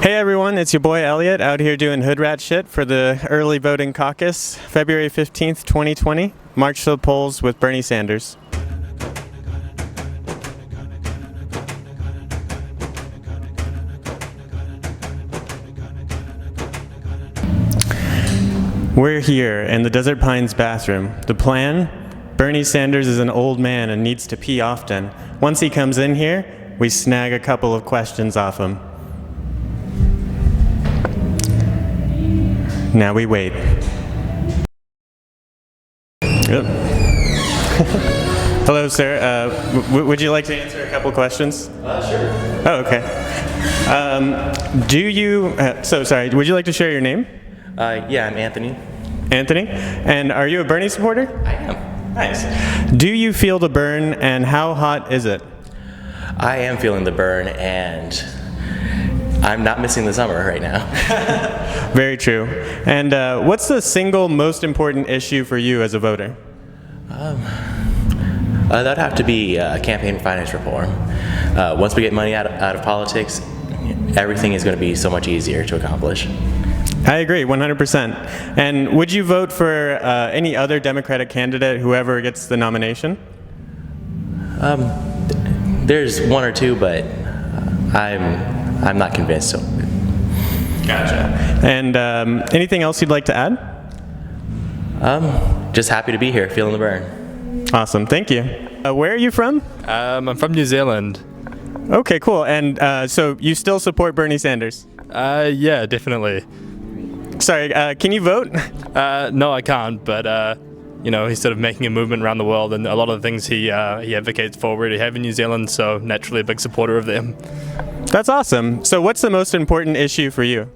Hey everyone, it's your boy Elliot out here doing hood rat shit for the early voting caucus, February 15th, 2020. March to the polls with Bernie Sanders. We're here in the Desert Pines bathroom. The plan? Bernie Sanders is an old man and needs to pee often. Once he comes in here, we snag a couple of questions off him. Now we wait. Yep. Hello, sir. Would you like to answer a couple questions? Sure. Oh, okay. Sorry, would you like to share your name? Yeah, I'm Anthony. Anthony? And are you a Bernie supporter? I am. Nice. Do you feel the burn, and how hot is it? I am feeling the burn, and I'm not missing the summer right now. Very true. And what's the single most important issue for you as a voter? That'd have to be campaign finance reform. Once we get money out of politics, everything is going to be so much easier to accomplish. I agree, 100%. And would you vote for any other Democratic candidate, whoever gets the nomination? There's one or two, but I'm not convinced. So. Gotcha. And anything else you'd like to add? Just happy to be here, feeling the burn. Awesome, thank you. Where are you from? I'm from New Zealand. Okay, cool. And so you still support Bernie Sanders? Yeah, definitely. Sorry, can you vote? No, I can't, but he's sort of making a movement around the world, and a lot of the things he advocates for we already have in New Zealand, so naturally a big supporter of them. That's awesome. So what's the most important issue for you?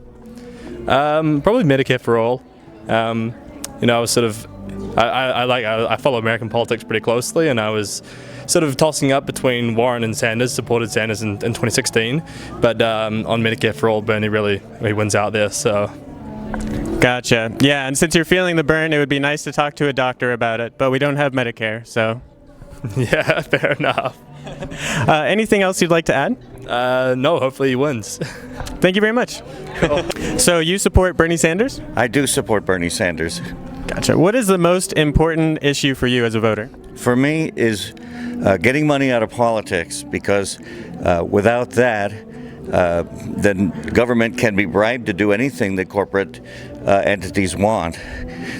Probably Medicare for all. I was sort of, I follow American politics pretty closely, and I was sort of tossing up between Warren and Sanders, supported Sanders in 2016, but on Medicare for all, Bernie really wins out there, so. Gotcha. Yeah, and since you're feeling the burn, it would be nice to talk to a doctor about it, but we don't have Medicare, so. Yeah, fair enough. Anything else you'd like to add? No, hopefully he wins. Thank you very much. Cool. So you support Bernie Sanders? I do support Bernie Sanders. Gotcha. What is the most important issue for you as a voter? For me is getting money out of politics, because without that, then government can be bribed to do anything that corporate entities want.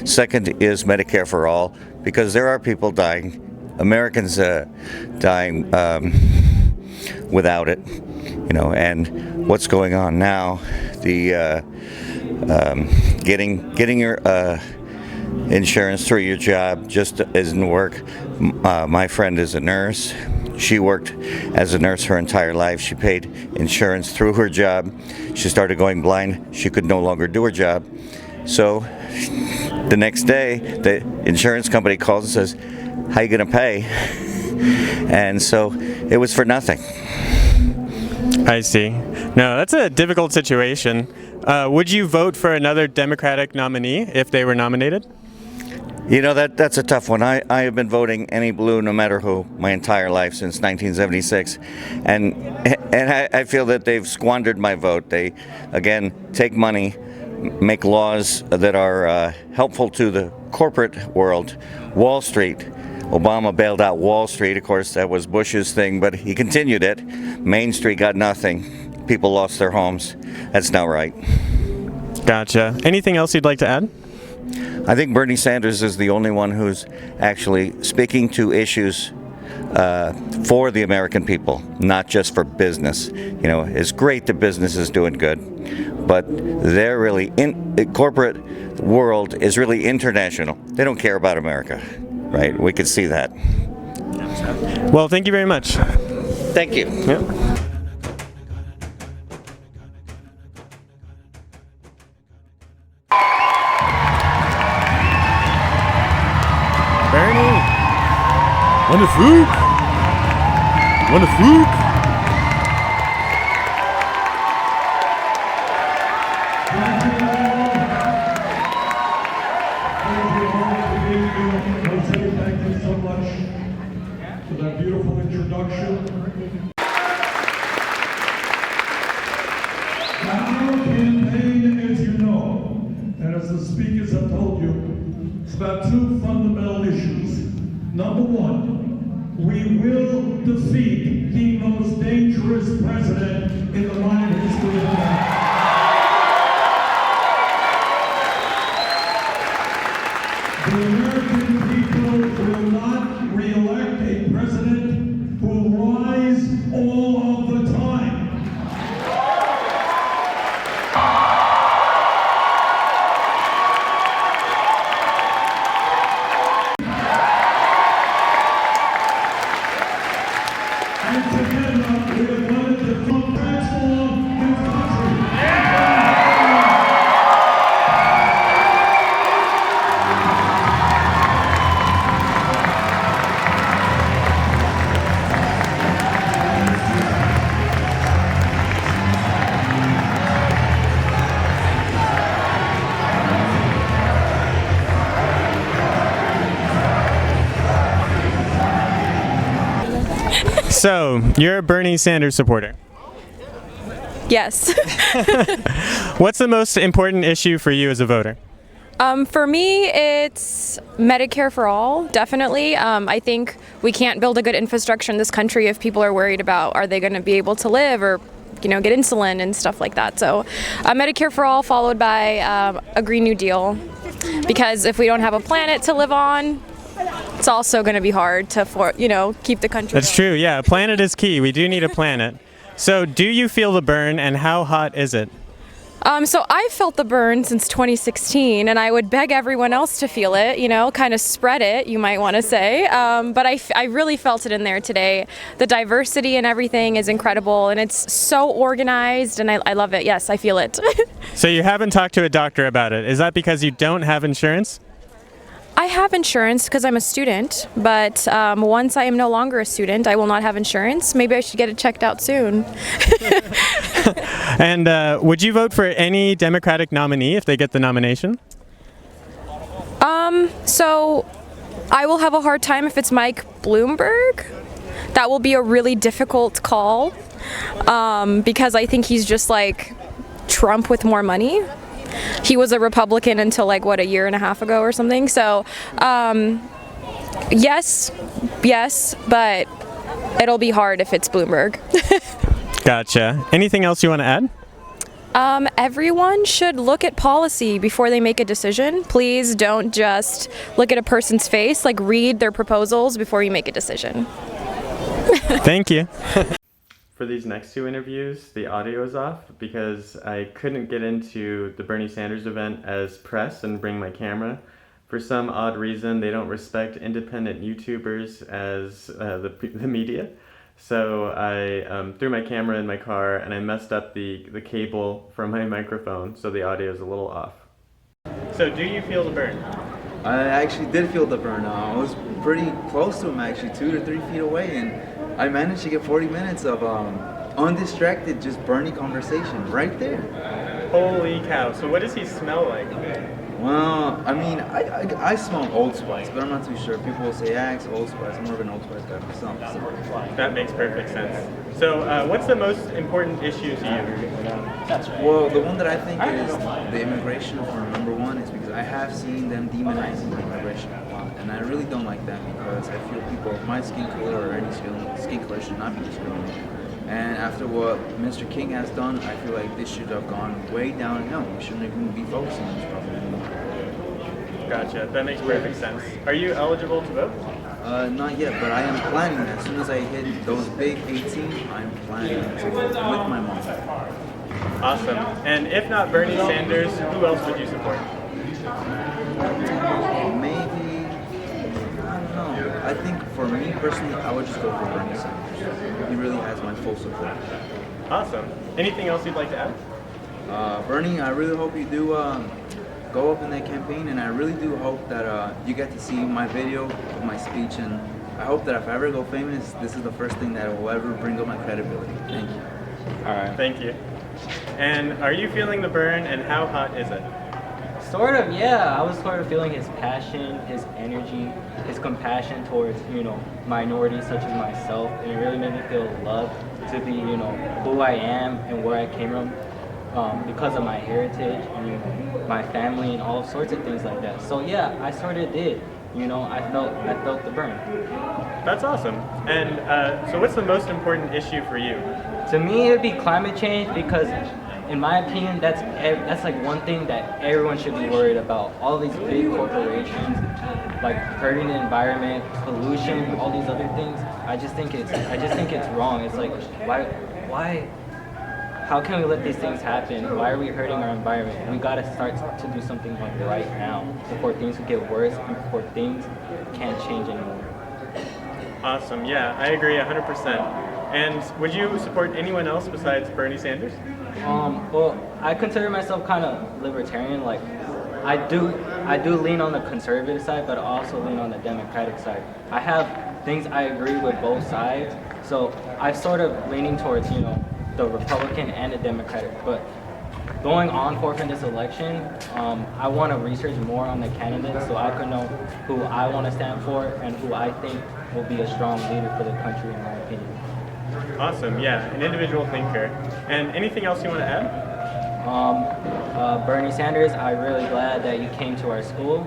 Second is Medicare for all, because there are people dying, Americans dying without it, and what's going on now, the getting your insurance through your job just doesn't work. My friend is a nurse. She worked as a nurse her entire life. She paid insurance through her job. She started going blind. She could no longer do her job. So the next day, the insurance company calls and says, "How you going to pay?" And so it was for nothing. I see. No, that's a difficult situation. Would you vote for another Democratic nominee if they were nominated? That's a tough one. I have been voting any blue, no matter who, my entire life since 1976, and I feel that they've squandered my vote. They, again, take money, make laws that are helpful to the corporate world. Wall Street. Obama bailed out Wall Street. Of course, that was Bush's thing, but he continued it. Main Street got nothing. People lost their homes. That's not right. Gotcha. Anything else you'd like to add? I think Bernie Sanders is the only one who's actually speaking to issues for the American people, not just for business. It's great that business is doing good, but they're really the corporate world is really international. They don't care about America, right? We can see that. Well, thank you very much. Thank you. Yep. Bernie! Wonderful! Wonderful! Thank you so much for that beautiful introduction. And as the speakers have told you, it's about two fundamental issues. Number one, we will defeat the most dangerous president in the modern history of America. The American people will not re-elect a president who lies all of the time. And together we are going to transform this country. So, you're a Bernie Sanders supporter. Yes. What's the most important issue for you as a voter? For me, it's Medicare for all, definitely. I think we can't build a good infrastructure in this country if people are worried about are they going to be able to live or get insulin and stuff like that. So Medicare for all followed by a Green New Deal, because if we don't have a planet to live on, it's also going to be hard to keep the country That's going. true, yeah. A planet is key. We do need a planet. So, do you feel the burn, and how hot is it? So I've felt the burn since 2016, and I would beg everyone else to feel it, kind of spread it, you might want to say. But I really felt it in there today. The diversity and everything is incredible, and it's so organized, and I love it. Yes, I feel it. So, you haven't talked to a doctor about it. Is that because you don't have insurance? I have insurance because I'm a student, but once I am no longer a student, I will not have insurance. Maybe I should get it checked out soon. And would you vote for any Democratic nominee if they get the nomination? So I will have a hard time if it's Mike Bloomberg. That will be a really difficult call because I think he's just like Trump with more money. He was a Republican until a year and a half ago or something. So yes, but it'll be hard if it's Bloomberg. Gotcha. Anything else you want to add? Everyone should look at policy before they make a decision. Please don't just look at a person's face, read their proposals before you make a decision. Thank you. For these next two interviews, the audio is off because I couldn't get into the Bernie Sanders event as press and bring my camera. For some odd reason, they don't respect independent YouTubers as the media. So I threw my camera in my car and I messed up the cable from my microphone, so the audio is a little off. So do you feel the burn? I actually did feel the burn. I was pretty close to him, actually, 2 to 3 feet away, and I managed to get 40 minutes of undistracted, just Bernie conversation right there. Holy cow. So what does he smell like? Well, I mean, I smell Old Spice, but I'm not too sure. People will say Axe, Old Spice. I'm more of an Old Spice guy myself. So. That makes perfect sense. So what's the most important issue to you? Well, the one that I think is the immigration reform, number one, is because I have seen them demonizing immigration a lot, and I really don't like that because I feel people of my skin color or any skin color should not be discriminated. And after what Mr. King has done, I feel like this should have gone way downhill. We shouldn't even be focusing on this problem anymore. Gotcha. That makes perfect sense. Are you eligible to vote? Not yet, but I am planning. As soon as I hit those big 18, I'm planning to vote with my mom. Awesome. And if not Bernie Sanders, who else would you support? Maybe, I don't know. I think for me personally, I would just go for Bernie Sanders. He really has my full support. Awesome. Anything else you'd like to add? Bernie, I really hope you do go up in that campaign, and I really do hope that you get to see my video of my speech, and I hope that if I ever go famous, this is the first thing that will ever bring up my credibility. Thank you. All right. Thank you. And are you feeling the burn, and how hot is it? Sort of, yeah. I was sort of feeling his passion, his energy, his compassion towards, minorities such as myself, and it really made me feel loved to be, who I am and where I came from. because of my heritage and my family and all sorts of things like that. So yeah, I sort of did. I felt the burn. That's awesome. And so what's the most important issue for you? To me, it would be climate change because, in my opinion, that's like one thing that everyone should be worried about. All these big corporations, like hurting the environment, pollution, all these other things. I just think it's wrong. It's like why? How can we let these things happen? Why are we hurting our environment? We gotta start to do something like right now before things could get worse and before things can't change anymore. Awesome. Yeah, I agree 100%. And would you support anyone else besides Bernie Sanders? Well, I consider myself kind of libertarian. Like, I do lean on the conservative side, but I also lean on the Democratic side. I have things I agree with both sides, so I'm sort of leaning towards, the Republican and the Democratic. But going on forth in this election, I want to research more on the candidates so I can know who I want to stand for and who I think will be a strong leader for the country, in my opinion. Awesome. Yeah, an individual thinker. And anything else you want to add? Bernie Sanders, I'm really glad that you came to our school.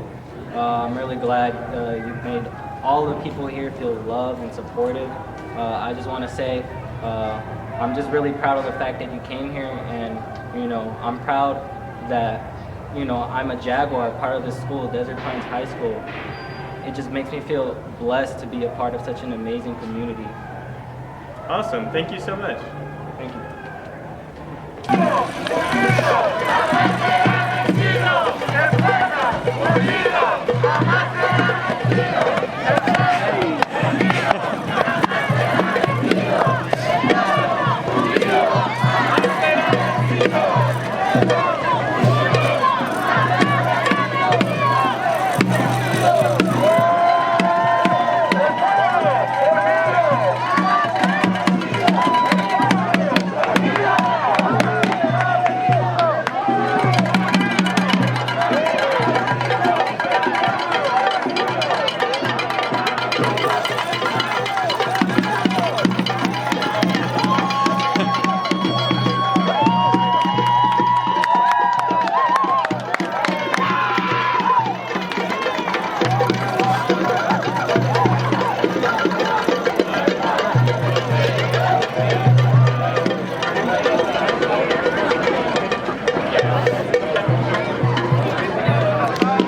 I'm really glad you made all the people here feel loved and supported. I just want to say I'm just really proud of the fact that you came here, and I'm proud that I'm a Jaguar, part of this school, Desert Pines High School. It just makes me feel blessed to be a part of such an amazing community. Awesome. Thank you so much. Thank you.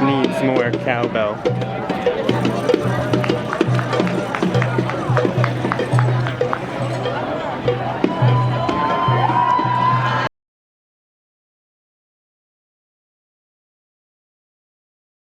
Needs more cowbell.